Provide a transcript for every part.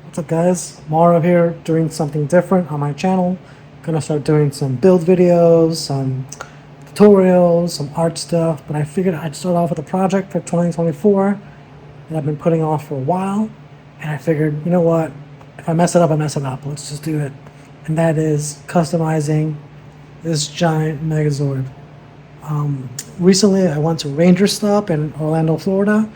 What's up guys, Mara here doing something different on my channel. Gonna start doing some build videos, some tutorials, some art stuff, but I figured I'd start off with a project for 2024 that I've been putting off for a while, and I figured, you know what, if I mess it up, I mess it up, let's just do it. And that is customizing this giant Megazord. Recently I went to Ranger Stop in Orlando, Florida,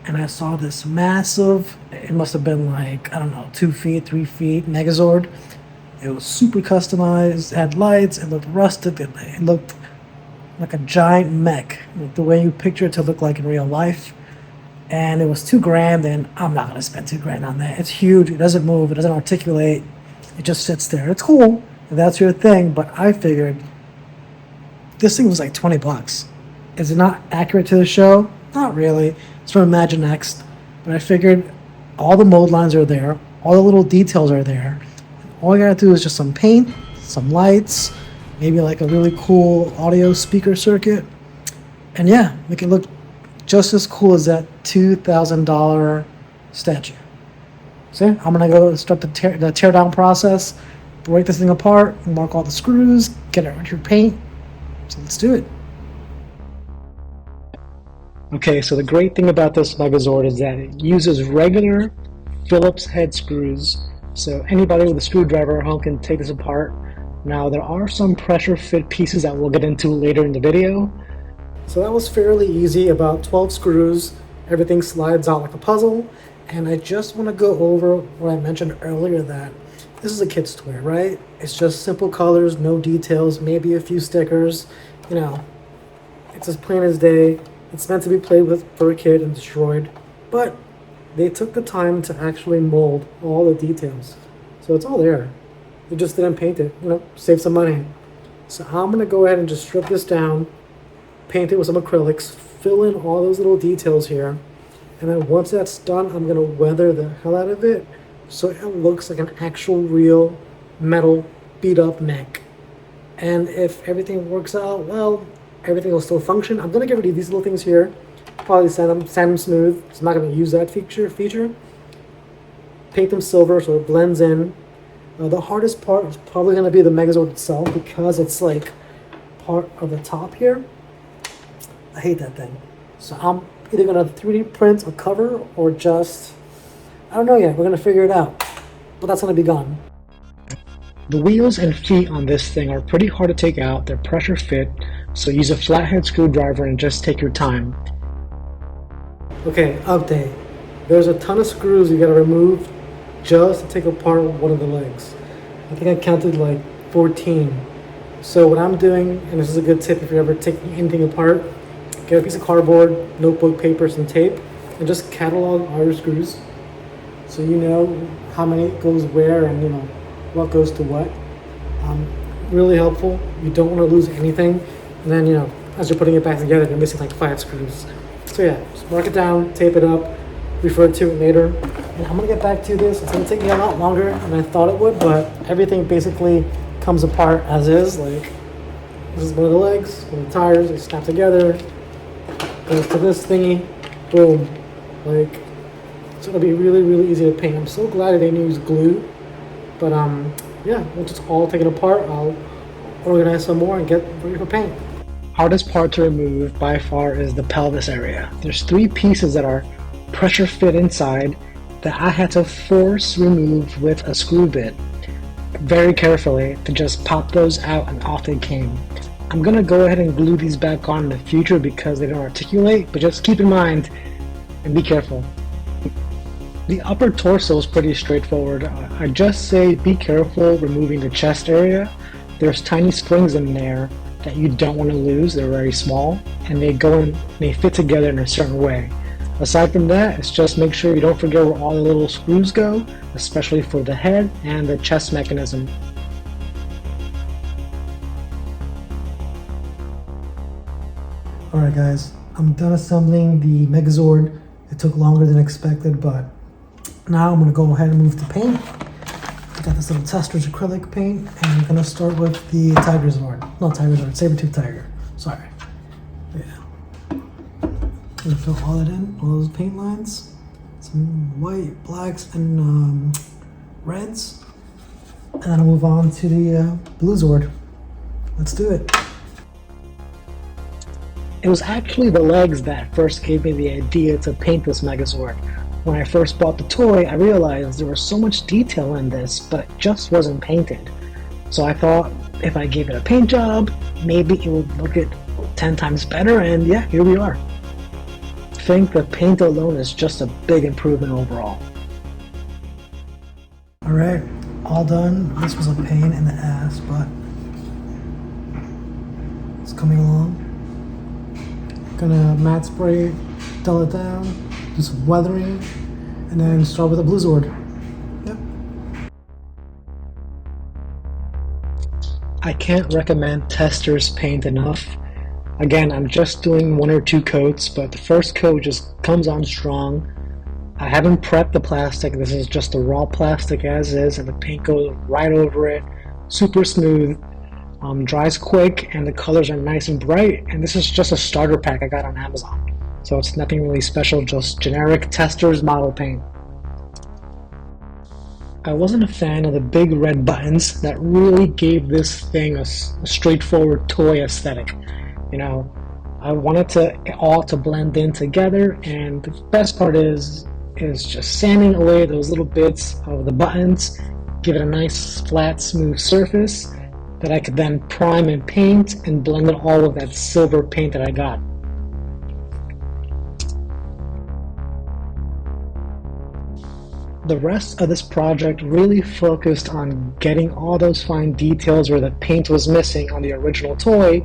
and I saw this massive, it must have been like, I don't know, 2 feet, 3 feet Megazord. It was super customized, it had lights, it looked rusted, it looked like a giant mech, like the way you picture it to look like in real life. And it was $2,000, and I'm not gonna spend $2,000 on that. It's huge, it doesn't move, it doesn't articulate, it just sits there. It's cool, if that's your thing, but I figured this thing was like 20 bucks. Is it not accurate to the show? Not really. It's from Imaginext, but I figured all the mold lines are there, all the little details are there. All you gotta do is just some paint, some lights, maybe like a really cool audio speaker circuit, and yeah, make it look just as cool as that $2,000 statue. See, I'm gonna go start the teardown process, break this thing apart, mark all the screws, get it with your paint. So let's do it. Okay, so the great thing about this Megazord is that it uses regular Phillips head screws, so anybody with a screwdriver at home can take this apart. Now there are some pressure fit pieces that we'll get into later in the video. So that was fairly easy, about 12 screws, everything slides out like a puzzle, and I just want to go over what I mentioned earlier, that this is a kid's toy, right? It's just simple colors, no details, maybe a few stickers, you know, it's as plain as day. It's meant to be played with for a kid and destroyed, but they took the time to actually mold all the details. So it's all there. They just didn't paint it, you know, save some money. So I'm gonna go ahead and just strip this down, paint it with some acrylics, fill in all those little details here, and then once that's done, I'm gonna weather the hell out of it so it looks like an actual real metal beat up mech. And if everything works out well, everything will still function. I'm gonna get rid of these little things here, probably sand them smooth, so I'm not gonna use that feature. Paint them silver so it blends in. The hardest part is probably gonna be the Megazord itself, because it's like part of the top here. I hate that thing. So I'm either gonna 3D print a cover or just, I don't know yet, we're gonna figure it out. But that's gonna be gone. The wheels and feet on this thing are pretty hard to take out, they're pressure fit, so use a flathead screwdriver and just take your time. Okay, update. There's a ton of screws you gotta remove just to take apart one of the legs. I think I counted like 14. So what I'm doing, and this is a good tip if you're ever taking anything apart, get a piece of cardboard, notebook, paper, some tape, and just catalog all your screws so you know how many goes where and you know what goes to what. Really helpful. You don't want to lose anything, and then you know as you're putting it back together you're missing like 5 screws. So yeah, just mark it down, tape it up, refer to it later. And I'm gonna get back to this. It's gonna take me a lot longer than I thought it would, but everything basically comes apart as is. Like this is one of the legs, one of the tires, they snap together, goes to this thingy, boom. Like it's gonna be really, really easy to paint. I'm so glad I didn't use glue. But yeah, once it's all taken apart, I'll organize some more and get ready for paint. Hardest part to remove by far is the pelvis area. There's 3 pieces that are pressure fit inside that I had to force remove with a screw bit very carefully to just pop those out, and off they came. I'm gonna go ahead and glue these back on in the future because they don't articulate, but just keep in mind and be careful. The upper torso is pretty straightforward. I just say be careful removing the chest area. There's tiny springs in there that you don't want to lose. They're very small and they fit together in a certain way. Aside from that, it's just make sure you don't forget where all the little screws go, especially for the head and the chest mechanism. Alright guys, I'm done assembling the Megazord. It took longer than expected, but now I'm going to go ahead and move to paint. I got this little Tester's acrylic paint, and I'm going to start with the saber-tooth tiger. Sorry. Yeah. I'm going to fill all that in, all those paint lines. Some white, blacks, and reds, and then I'll move on to the blue Zord. Let's do it. It was actually the legs that first gave me the idea to paint this Megazord. When I first bought the toy, I realized there was so much detail in this, but it just wasn't painted. So I thought if I gave it a paint job, maybe it would look it 10 times better, and yeah, here we are. I think the paint alone is just a big improvement overall. Alright, all done. This was a pain in the ass, but it's coming along. Gonna matte spray, dull it down, do some weathering, and then start with a blue Zord. Yep. I can't recommend Tester's paint enough. Again, I'm just doing 1 or 2 coats, but the first coat just comes on strong. I haven't prepped the plastic. This is just the raw plastic as is, and the paint goes right over it. Super smooth. Dries quick, and the colors are nice and bright, and this is just a starter pack I got on Amazon. So it's nothing really special, just generic Tester's model paint. I wasn't a fan of the big red buttons that really gave this thing a straightforward toy aesthetic. You know, I wanted it all to blend in together, and the best part is just sanding away those little bits of the buttons, give it a nice flat smooth surface that I could then prime and paint and blend it all with that silver paint that I got. The rest of this project really focused on getting all those fine details where the paint was missing on the original toy.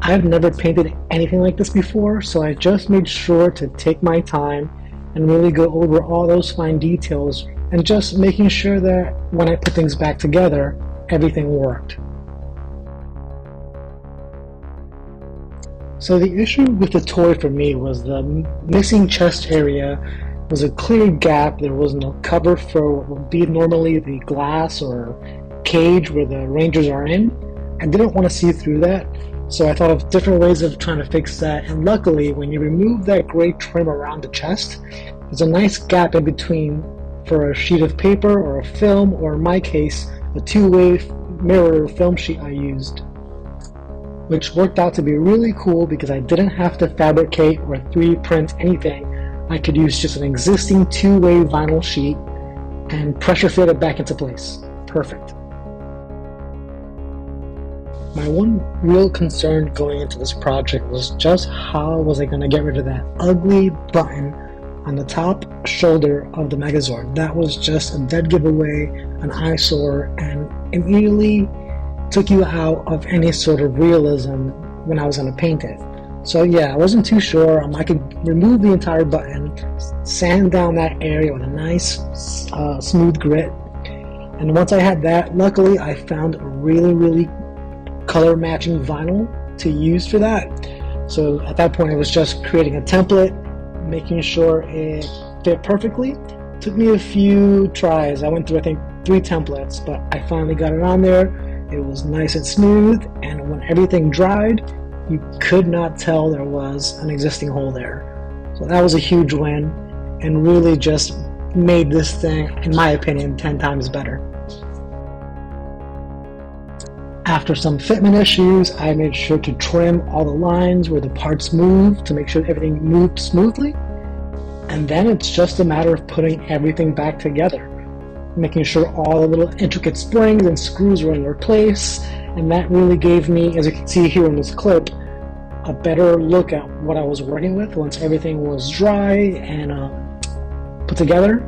I've never painted anything like this before, so I just made sure to take my time and really go over all those fine details and just making sure that when I put things back together, everything worked. So the issue with the toy for me was the missing chest area was a clear gap. There was no cover for what would be normally the glass or cage where the Rangers are in. I didn't want to see through that, so I thought of different ways of trying to fix that, and luckily when you remove that gray trim around the chest, there's a nice gap in between for a sheet of paper or a film, or in my case, a two-way mirror film sheet I used, which worked out to be really cool because I didn't have to fabricate or 3D print anything. I could use just an existing two-way vinyl sheet and pressure fit it back into place. Perfect. My one real concern going into this project was just how was I going to get rid of that ugly button on the top shoulder of the Megazord. That was just a dead giveaway, an eyesore, and immediately took you out of any sort of realism when I was going to paint it. So yeah, I wasn't too sure. I could remove the entire button, sand down that area with a nice smooth grit, and once I had that, luckily I found a really color matching vinyl to use for that. So at that point it was just creating a template, making sure it fit perfectly. Took me a few tries. I went through I think 3 templates, but I finally got it on there. It was nice and smooth, and when everything dried, you could not tell there was an existing hole there. So that was a huge win, and really just made this thing, in my opinion, 10 times better. After some fitment issues, I made sure to trim all the lines where the parts moved to make sure everything moved smoothly. And then it's just a matter of putting everything back together, making sure all the little intricate springs and screws were in their place, and that really gave me, as you can see here in this clip, a better look at what I was working with once everything was dry and put together.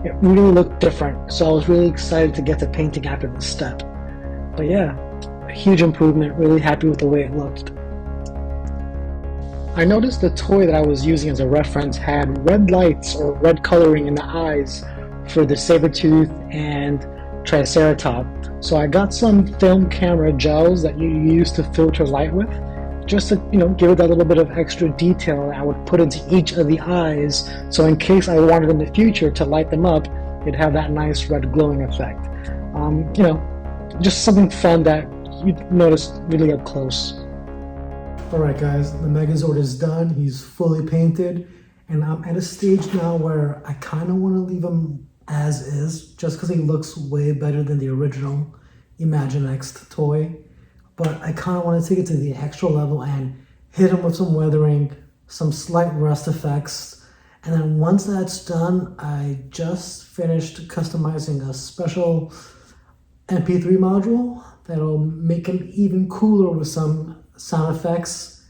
It really looked different, so I was really excited to get to painting after this step. But yeah, a huge improvement, really happy with the way it looked. I noticed the toy that I was using as a reference had red lights or red coloring in the eyes for the Sabertooth and Triceratops. So I got some film camera gels that you use to filter light with, just to give it that little bit of extra detail that I would put into each of the eyes, so in case I wanted in the future to light them up, it'd have that nice red glowing effect. Just something fun that you'd notice really up close. Alright guys, the Megazord is done. He's fully painted, and I'm at a stage now where I kind of want to leave him as is, just because he looks way better than the original Imaginext toy. But I kind of want to take it to the extra level and hit him with some weathering, some slight rust effects. And then once that's done, I just finished customizing a special MP3 module that'll make him even cooler with some sound effects.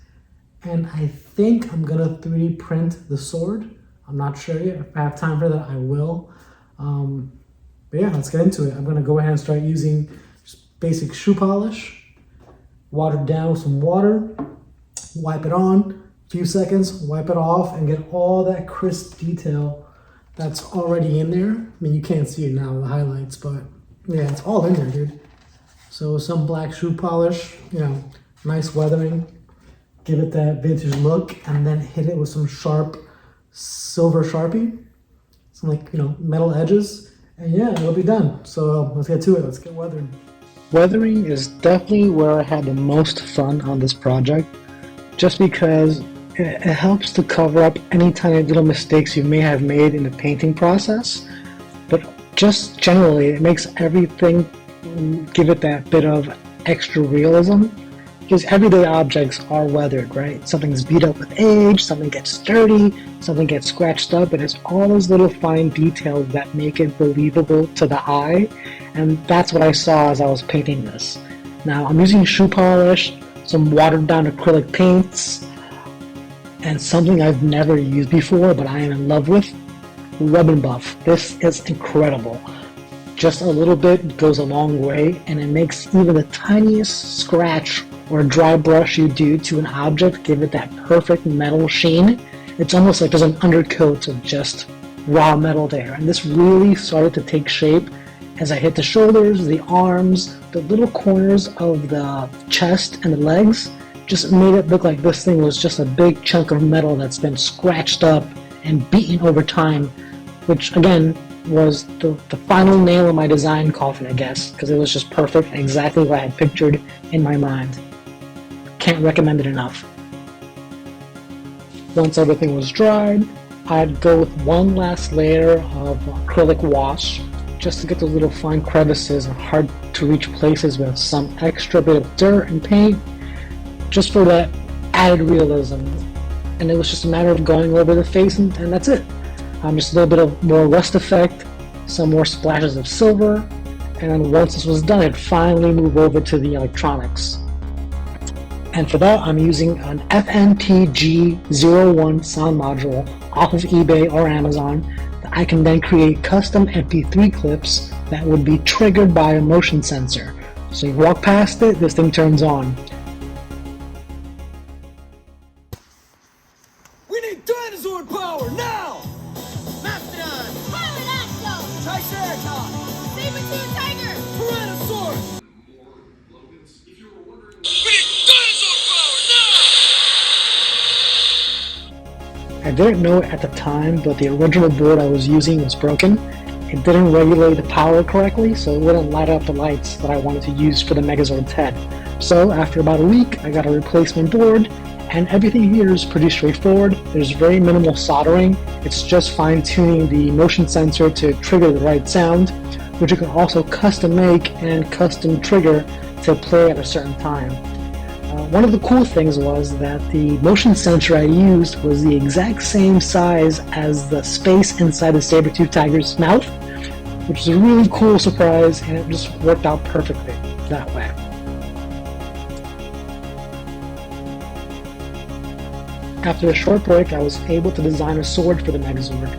And I think I'm gonna 3D print the sword. I'm not sure yet. If I have time for that, I will. But yeah, let's get into it. I'm gonna go ahead and start using just basic shoe polish, watered down with some water, wipe it on, a few seconds, wipe it off, and get all that crisp detail that's already in there. I mean, you can't see it now with the highlights, but yeah, it's all in there, dude. So some black shoe polish, you know, nice weathering, give it that vintage look, and then hit it with some sharp silver Sharpie, some like, you know, metal edges, and yeah, it'll be done. So let's get to it. Let's get weathering. Weathering is definitely where I had the most fun on this project, just because it helps to cover up any tiny little mistakes you may have made in the painting process, but just generally it makes everything give it that bit of extra realism, because everyday objects are weathered, right? Something's beat up with age, something gets dirty, something gets scratched up, and it's all those little fine details that make it believable to the eye, and that's what I saw as I was painting this. Now I'm using shoe polish, some watered down acrylic paints, and something I've never used before but I am in love with, Rub and Buff. This is incredible. Just a little bit goes a long way, and it makes even the tiniest scratch or dry brush you do to an object give it that perfect metal sheen. It's almost like there's an undercoat of just raw metal there, and this really started to take shape as I hit the shoulders, the arms, the little corners of the chest and the legs. Just made it look like this thing was just a big chunk of metal that's been scratched up and beaten over time, which again was the final nail in my design coffin, I guess, because it was just perfect, exactly what I had pictured in my mind. Can't recommend it enough. Once everything was dried, I'd go with one last layer of acrylic wash just to get those little fine crevices and hard to reach places with some extra bit of dirt and paint, just for that added realism. And it was just a matter of going over the face, and that's it. Just a little bit of more rust effect, some more splashes of silver, and then once this was done, I'd finally move over to the electronics. And for that, I'm using an FNTG01 sound module off of eBay or Amazon that I can then create custom MP3 clips that would be triggered by a motion sensor. So you walk past it, this thing turns on. We need Dinosaur power now! Mastodon! Pilot Axel! Triceratops! Saber-tooth tiger! Tyrannosaurus! We need dinosaur power now! I didn't know it at the time, but the original board I was using was broken. It didn't regulate the power correctly, so it wouldn't light up the lights that I wanted to use for the Megazord's head. So after about a week, I got a replacement board, and everything here is pretty straightforward. There's very minimal soldering. It's just fine-tuning the motion sensor to trigger the right sound, which you can also custom make and custom trigger to play at a certain time. One of the cool things was that the motion sensor I used was the exact same size as the space inside the saber-tooth tiger's mouth, which is a really cool surprise, and it just worked out perfectly that way. After a short break, I was able to design a sword for the Megazord,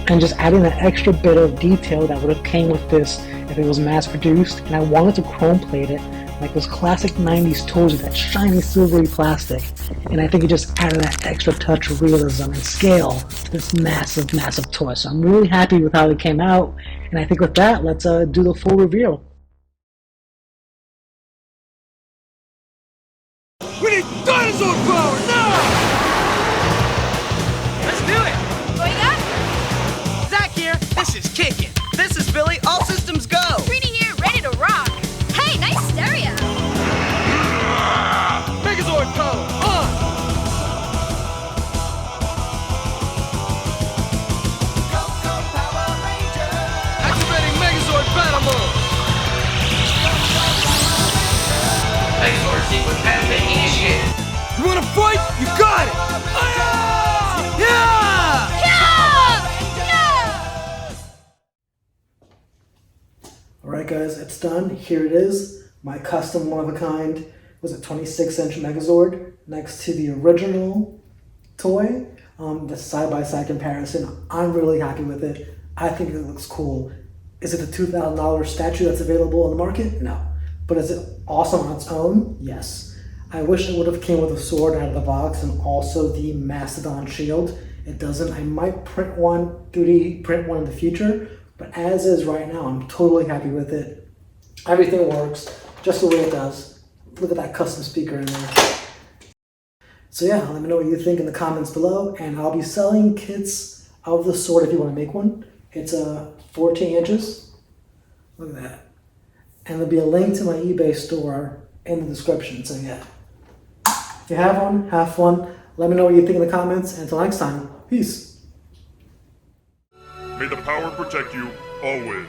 and just adding that extra bit of detail that would have came with this if it was mass-produced, and I wanted to chrome plate it like those classic 90s toys with that shiny silvery plastic, and I think it just added that extra touch of realism and scale to this massive, massive toy. So I'm really happy with how it came out, and I think with that, let's do the full reveal. We need dinosaur power now! Let's do it! Boyga? Zach here. This is kicking. This is Billy. All systems go. Trini here, ready to rock. Hey, nice stereo. Megazord power on! Go, go, Power Rangers! You wanna fight? You got it! Yeah! Alright guys, it's done. Here it is. My custom one-of-a-kind, was a 26-inch Megazord next to the original toy. The side-by-side comparison, I'm really happy with it. I think it looks cool. Is it a $2,000 statue that's available on the market? No. But is it awesome on its own? Yes. I wish it would have came with a sword out of the box and also the Mastodon shield. It doesn't. I might print one, 3D print one in the future, but as is right now, I'm totally happy with it. Everything works just the way it does. Look at that custom speaker in there. So yeah, let me know what you think in the comments below, and I'll be selling kits of the sword if you want to make one. It's 14 inches. Look at that. And there'll be a link to my eBay store in the description, so yeah. If you have one, have fun. Let me know what you think in the comments, and until next time, peace. May the power protect you always.